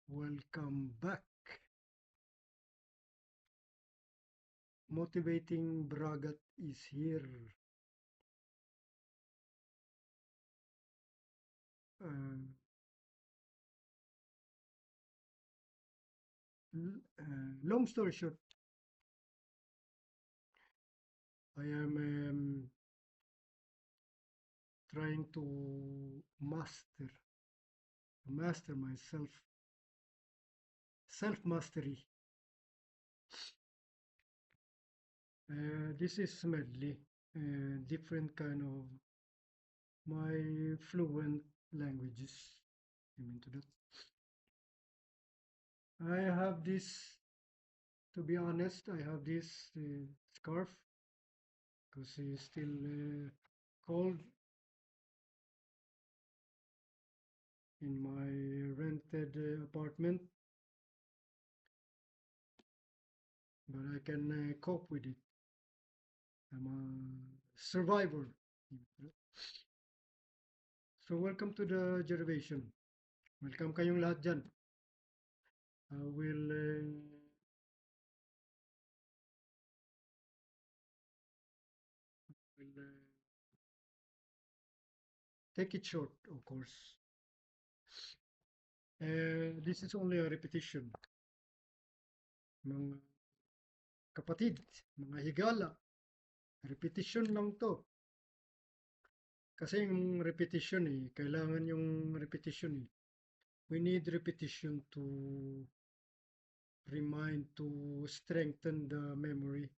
Welcome back. Motivating Bragat is here. Uh, Long story short, I am trying to master myself, self mastery. This is medley, different kind of my fluent languages. I'm into that. I have this, to be honest, I have this scarf because it's still cold in my rented apartment, but I can cope with it. I'm a survivor. So welcome to the derivation. Welcome kayong lahat dyan. I will take it short, of course. This is only a repetition. Mga kapatid, mga higala, repetition lang to. Kasi yung repetition kailangan yung repetition We need repetition to remind, to strengthen the memory,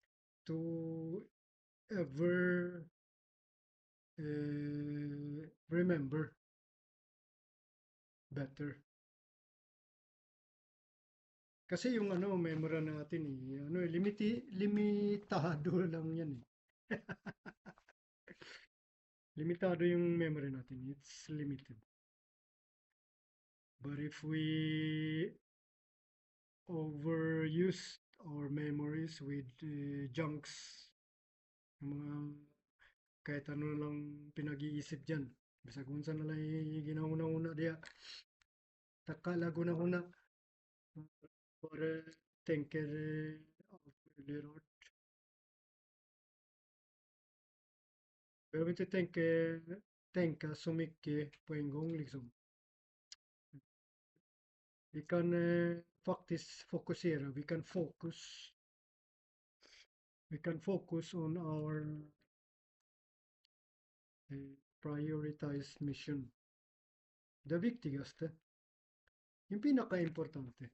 to ever remember better. Kasi yung memory natin limitado lang yan Limitado yung memory natin. It's limited. But if we overuse our memories with junks, mga kahit ano lang pinag-iisip dyan. Bisag unsa na lang ginauna-una diya. Takala gunahuna for tänker eller art. Behöver inte tänka så mycket på en gång liksom. Vi kan faktiskt fokusera. We can focus on our prioritized mission. Det viktigaste, yung pinaka-importante,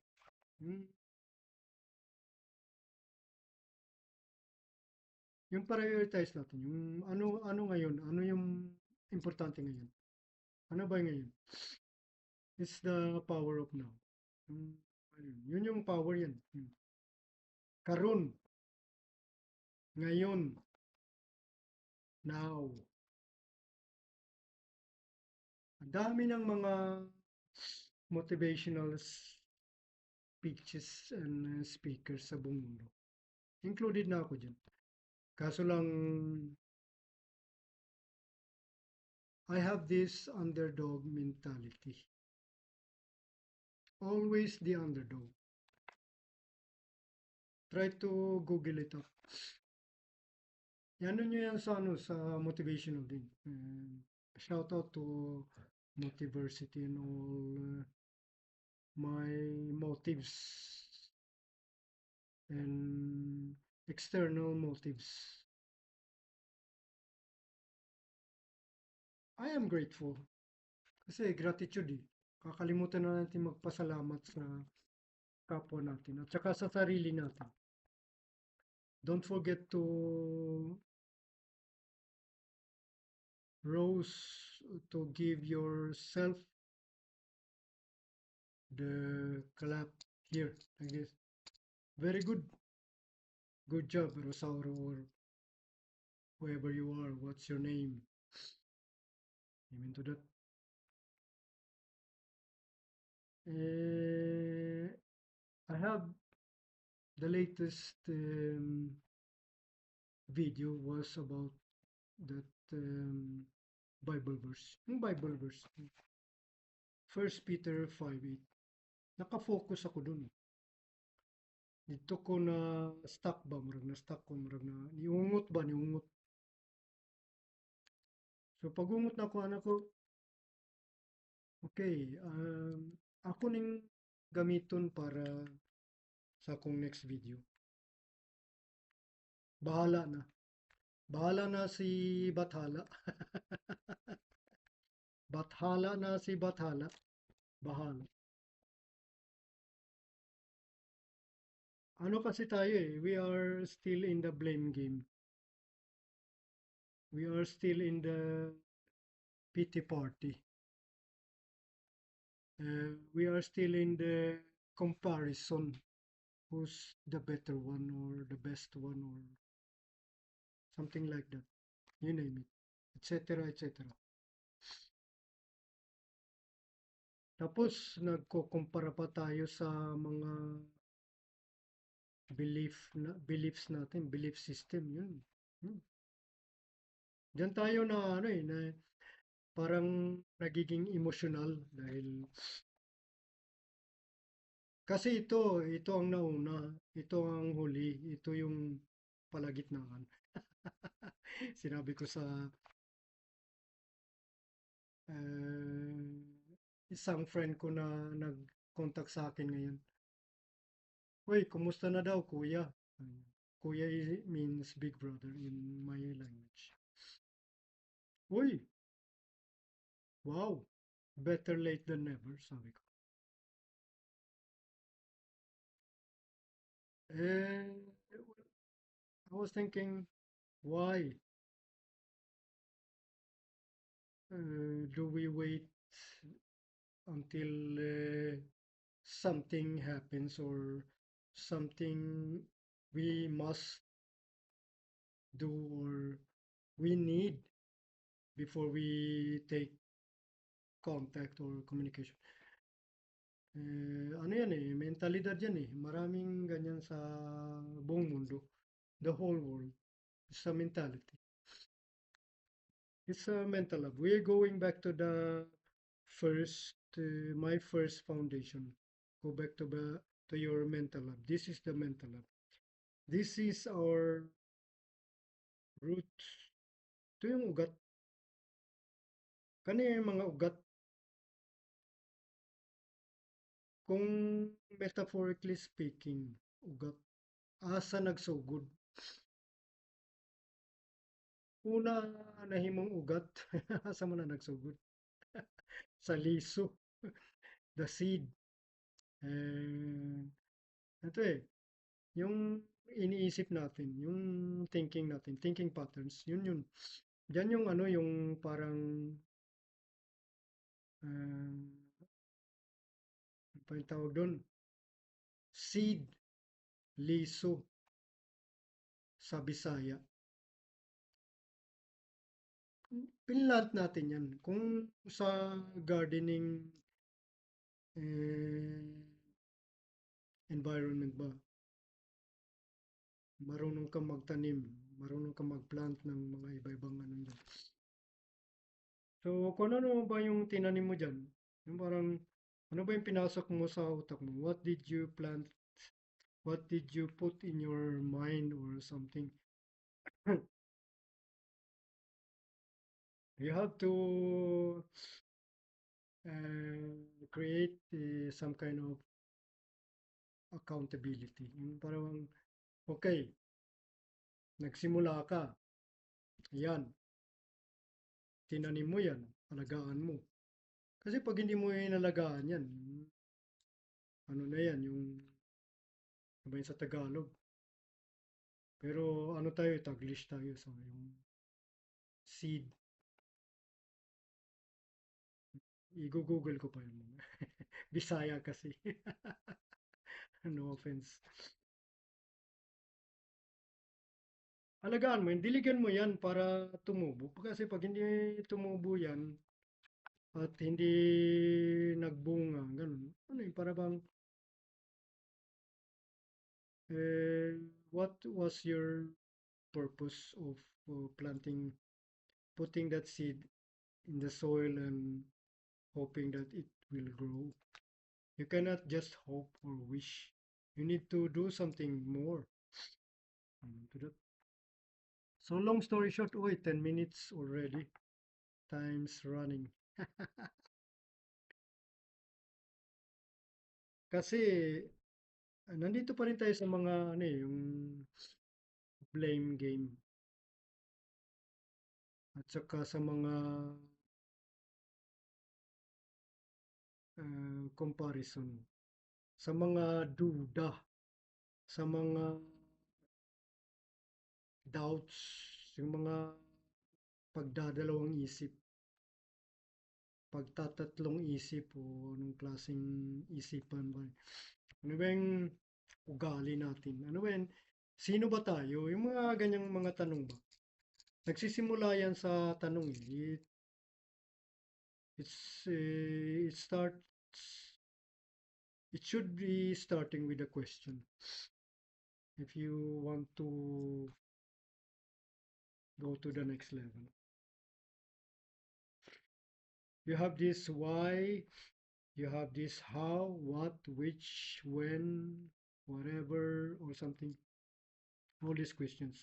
yung prioritize natin, yung ano ngayon, ano yung importante ngayon. Ano ba ngayon? It's the power of now. Yun yung power yan. Karon, ngayon, now. Ang dami ng mga motivational speeches and speakers sa buong mundo. Included na ako dyan. Kaso lang, I have this underdog mentality. Always the underdog. Try to Google it up. Yan nyo yan sa, sa motivational din. Shout out to Motiversity and all my motives and external motives. I am grateful. Kasi gratitude Kakalimutan na natin magpasalamat sa kapwa natin at saka sa sarili natin. Don't forget to to give yourself the clap here, I guess. Very good. Good job, Rosauro, or whoever you are. What's your name? Amen to that. I have the latest video was about that Bible verse. Yung Bible verse. 1 Peter 5:8. Naka-focus ako dun. Dito ko na stuck ba, murag na stuck ko, murag na niungot ba, niungot. So pagungot na ko, anak ko, okay, ako ning gamiton para sa akong next video. Bahala na. Bahala na si Bathala. Bathala na si Bathala. Bahala. Ano kasi tayo eh, we are still in the blame game. We are still in the pity party. We are still in the comparison. Who's the better one or the best one or something like that. You name it. Etc. etc. Tapos nagkukumpara pa tayo sa mga beliefs natin, belief system yun. Hmm. Diyan tayo na ano eh, na parang nagiging emotional dahil kasi ito ang nauna, ito ang huli, ito yung palagitnaan. Sinabi ko sa uh, isang friend ko na nag-contact sa akin ngayon. Uy, kumusta na daw, kuya? Kuya means big brother in my language. Uy, wow, better late than never, sabi ko. And I was thinking, why do we wait until something happens or something we must do or we need before we take contact or communication? Ano yan eh, mentalidad yan eh. Maraming ganyan sa buong mundo. The whole world. It's a mentality. It's a mental lab. We're going back to the my first foundation. Go back to your mental lab. This is the mental lab. This is our root. Ito yung ugat. Kani yung mga ugat. Kung metaphorically speaking, ugat. Asa nagsugod. Una nahimong ugat. Asa mo na nagsugod. Sa liso. The seed. Eh, ito eh. Yung iniisip natin, yung thinking natin, thinking patterns, yun. Diyan yung ano, yung parang, ano pa yung tawag doon? Seed, liso, sa Bisaya. Pinlant natin yan. Kung sa gardening eh, environment ba, marunong kang magtanim, marunong kang magplant ng mga iba-ibang ano dyan. So, kung ano ba yung tinanim mo dyan, yung parang, ano ba yung pinasok mo sa utak mo? What did you plant? What did you put in your mind or something? You have to create some kind of accountability. Yung parang, okay, nagsimula ka, yan, tinanim mo yan, alagaan mo. Kasi pag hindi mo inalagaan yan, ano na yan, yung, ano ba yun sa Tagalog? Pero ano tayo, Taglish tayo, so yung seed, i-google ko pa yun. Bisaya kasi. No offense. Alagaan mo yan, diligan mo yan para tumubo. Kasi pag hindi tumubo yan, at hindi nagbunga, ganun. Ano yun, para bang, eh, what was your purpose of planting, putting that seed in the soil and hoping that it will grow? You cannot just hope or wish. You need to do something more. To that. So long story short, 10 minutes already. Time's running. Kasi nandito pa rin tayo sa mga ano eh, yung blame game at saka sa mga comparison, sa mga duda, sa mga doubts, yung mga pagdadalawang isip, pagtatatlong isip o anong klaseng isipan ba. Ano ba yung ugali natin? Ano ba yan? Sino ba tayo? Yung mga ganyang mga tanong ba? Nagsisimula yan sa tanong eh. It starts, it should be starting with a question. If you want to go to the next level. You have this why, you have this how, what, which, when, whatever, or something. All these questions.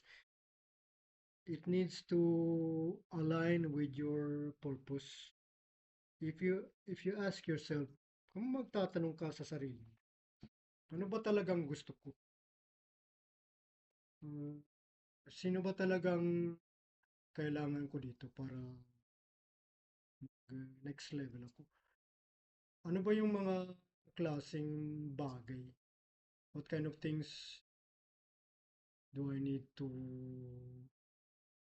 It needs to align with your purpose. If you ask yourself, kung magtatanong ka sa sarili, ano ba talagang gusto ko? Uh, Sino ba talagang kailangan ko dito para next level ako? Ano ba yung mga klaseng bagay? What kind of things do I need to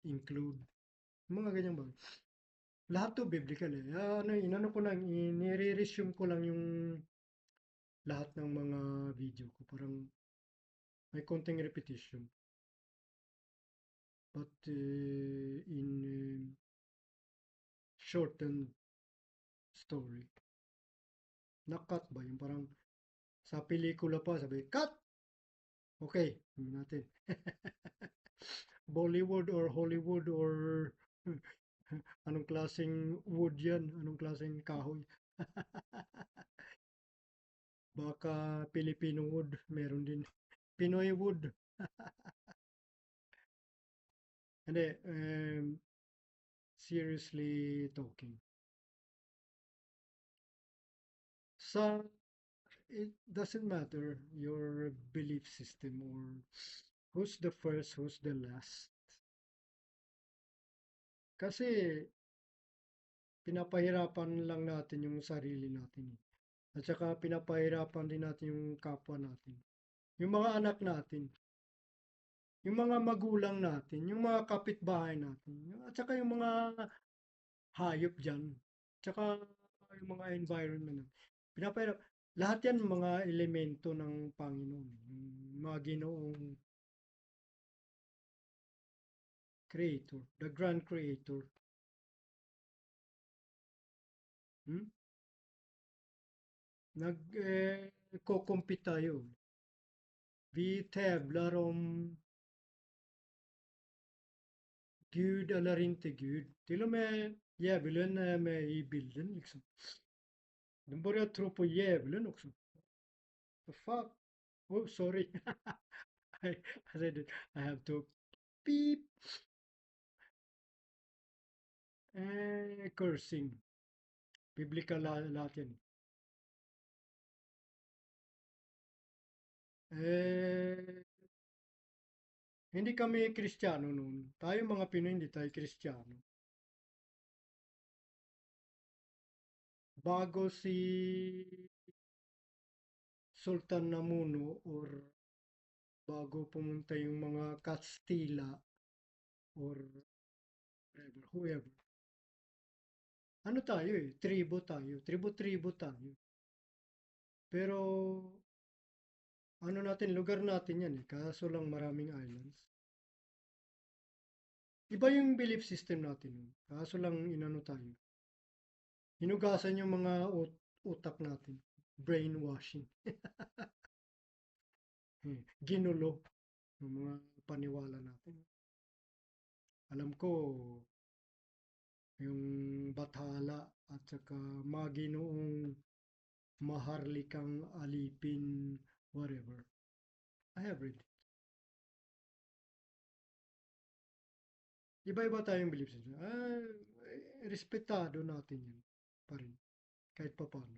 include? Mga ganyan ba? Lahat to biblical eh. Inano ko lang, nire-resume ko lang yung lahat ng mga video ko. Parang may konting repetition. But in shortened story. Na-cut ba? Yung parang sa pelikula pa, sabi, cut! Okay, hindi natin. Bollywood or Hollywood or anong klaseng wood yan? Anong klaseng kahoy? Baka Filipino wood, meron din. Pinoy wood. Hindi, seriously talking. Sa, it doesn't matter your belief system or who's the first, who's the last. Kasi pinapahirapan lang natin yung sarili natin. At saka pinapahirapan din natin yung kapwa natin. Yung mga anak natin, yung mga magulang natin, yung mga kapitbahay natin, at saka yung mga hayop dyan, at saka yung mga environment. Pinapahirap. Lahat yan mga elemento ng Panginoon. Yung mga ginoong creator, the grand creator. Hmm? Nag-co-compete tayo. Vi tävlar om Gud eller inte Gud. Till och med djävulen är med i bilden liksom. De börjar tro på djävulen också. The fuck? Oh, sorry. I said it. I have to beep. Cursing. Biblical lahat yan. Eh, hindi kami Kristiyano noon. Tayo mga Pinoy, hindi tayo Kristiyano. Bago si Sultan Namuno or bago pumunta yung mga Kastila or whatever, whoever. Ano tayo eh, tribo tayo, tribo-tribo tayo. Pero ano natin, lugar natin yan eh, kaso lang maraming islands. Iba yung belief system natin, kaso lang inano tayo. Hinugasan yung mga utak natin, brainwashing, ginulo yung mga paniwala natin. Alam ko, yung Bathala at saka mga ginoong maharlikang alipin, whatever. I have read it. Iba-iba tayong belief system. Respetado natin yun pa rin, kahit pa paano.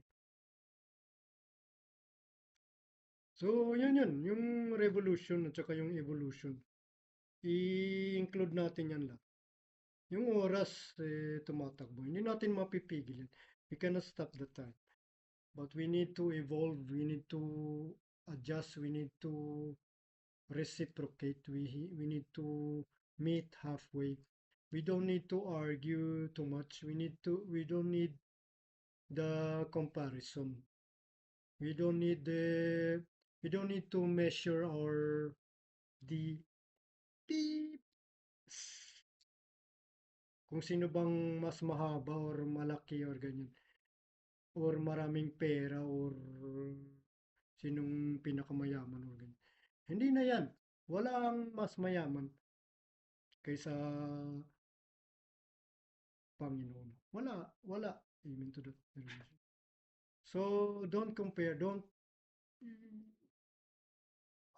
So, yun. Yung revolution at saka yung evolution. I-include natin yan lahat. Yung oras, tumatakbo. Hindi natin mapipigil yan. We cannot stop the time. But we need to evolve. We need to adjust. We need to reciprocate. We need to meet halfway. We don't need to argue too much. We don't need the comparison. We don't need the we don't need to measure our the beep kung sino bang mas mahaba or malaki or ganyan or maraming pera or sinong pinakamayaman or ganyan. Hindi na yan. Walang mas mayaman kaysa Panginoon. Wala. Amen to that. So, don't compare. Don't,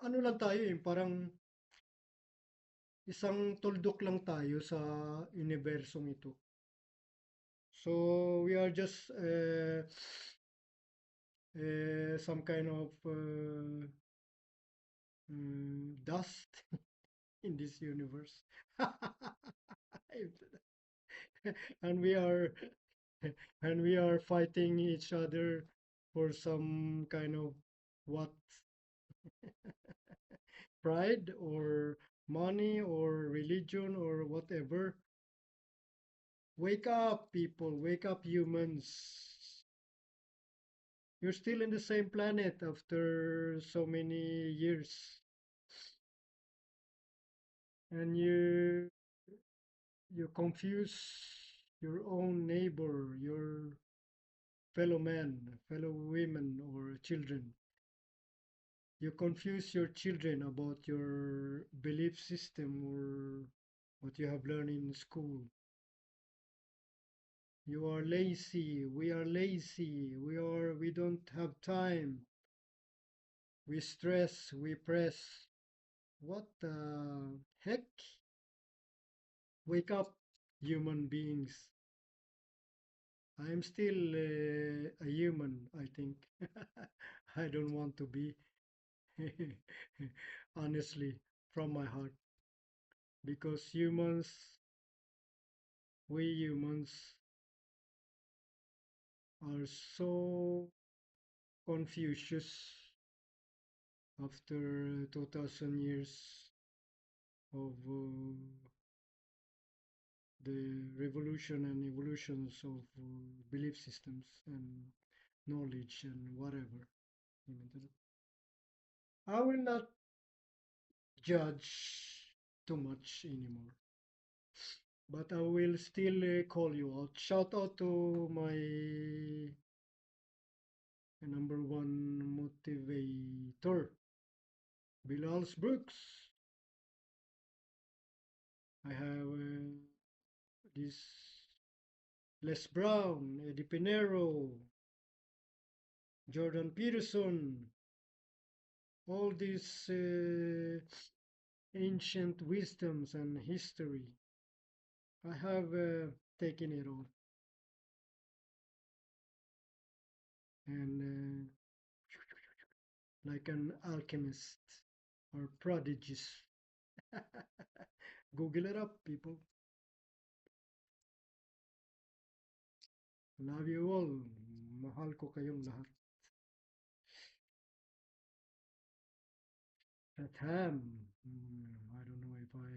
ano lang tayo parang isang tuldok lang tayo sa universong ito. So, we are just some kind of dust in this universe. and we are and we are fighting each other for some kind of what pride or money or religion or whatever. Wake up, people. Wake up, humans. You're still in the same planet after so many years. And you confuse your own neighbor, your fellow man, fellow women or children. You confuse your children about your belief system or what you have learned in school. You are lazy, we are lazy, we don't have time. We stress, we press. What the heck? Wake up, human beings. I am still a human, I think. I don't want to be, honestly, from my heart. Because we humans, are so Confucius after 2000 years of the revolution and evolutions of belief systems and knowledge and whatever. I will not judge too much anymore, but I will still call you out. Shout out to my number one motivator, Bilal Brooks. I have this Les Brown, Eddie Pinero, Jordan Peterson, all these ancient wisdoms and history. I have taken it all. And like an alchemist or prodigies. Google it up, people. Love you all. Mahal ko kayong lahat. Atham. I don't know if I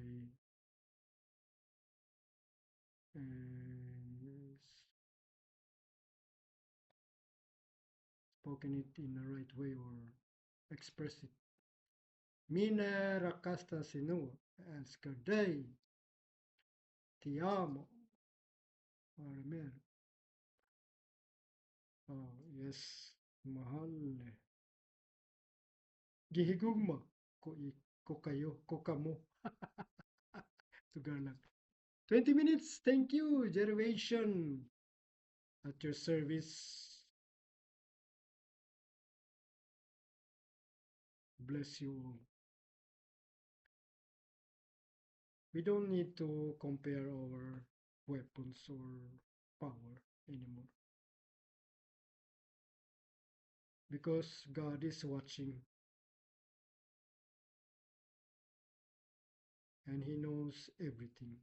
spoken it in the right way or expressed it. Mine rakasta sinu. Älskar dig. Ti amo. Armer. Oh, yes. Mahal. Gihigugma. Ko kayo. Ko kamo. Tugar lang. 20 minutes. Thank you. Derivation. At your service. bless you all. We don't need to compare our weapons or power anymore because God is watching and He knows everything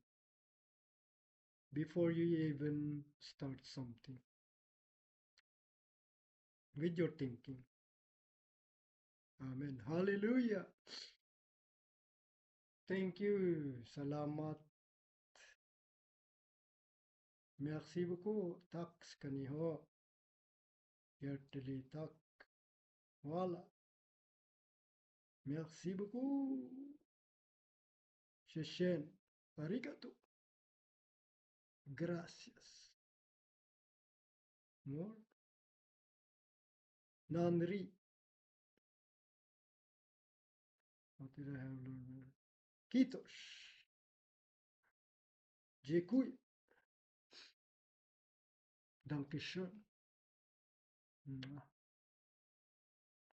before you even start something with your thinking. Amen. Hallelujah. Thank you. Salamat. Merci beaucoup. Tack ska ni ha. Hjärtligt tack. Voilà. Merci beaucoup. Sheshen. Arigato. Gracias. More. Nanri. What did I have learned? Kitos. Dziękuję. Dankeschön.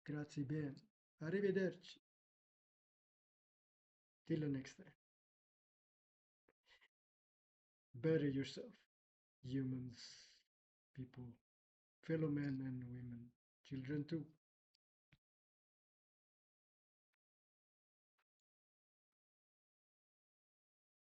Grazie bene. Arrivederci. Till the next time. Better yourself. Humans, people, fellow men and women, children too.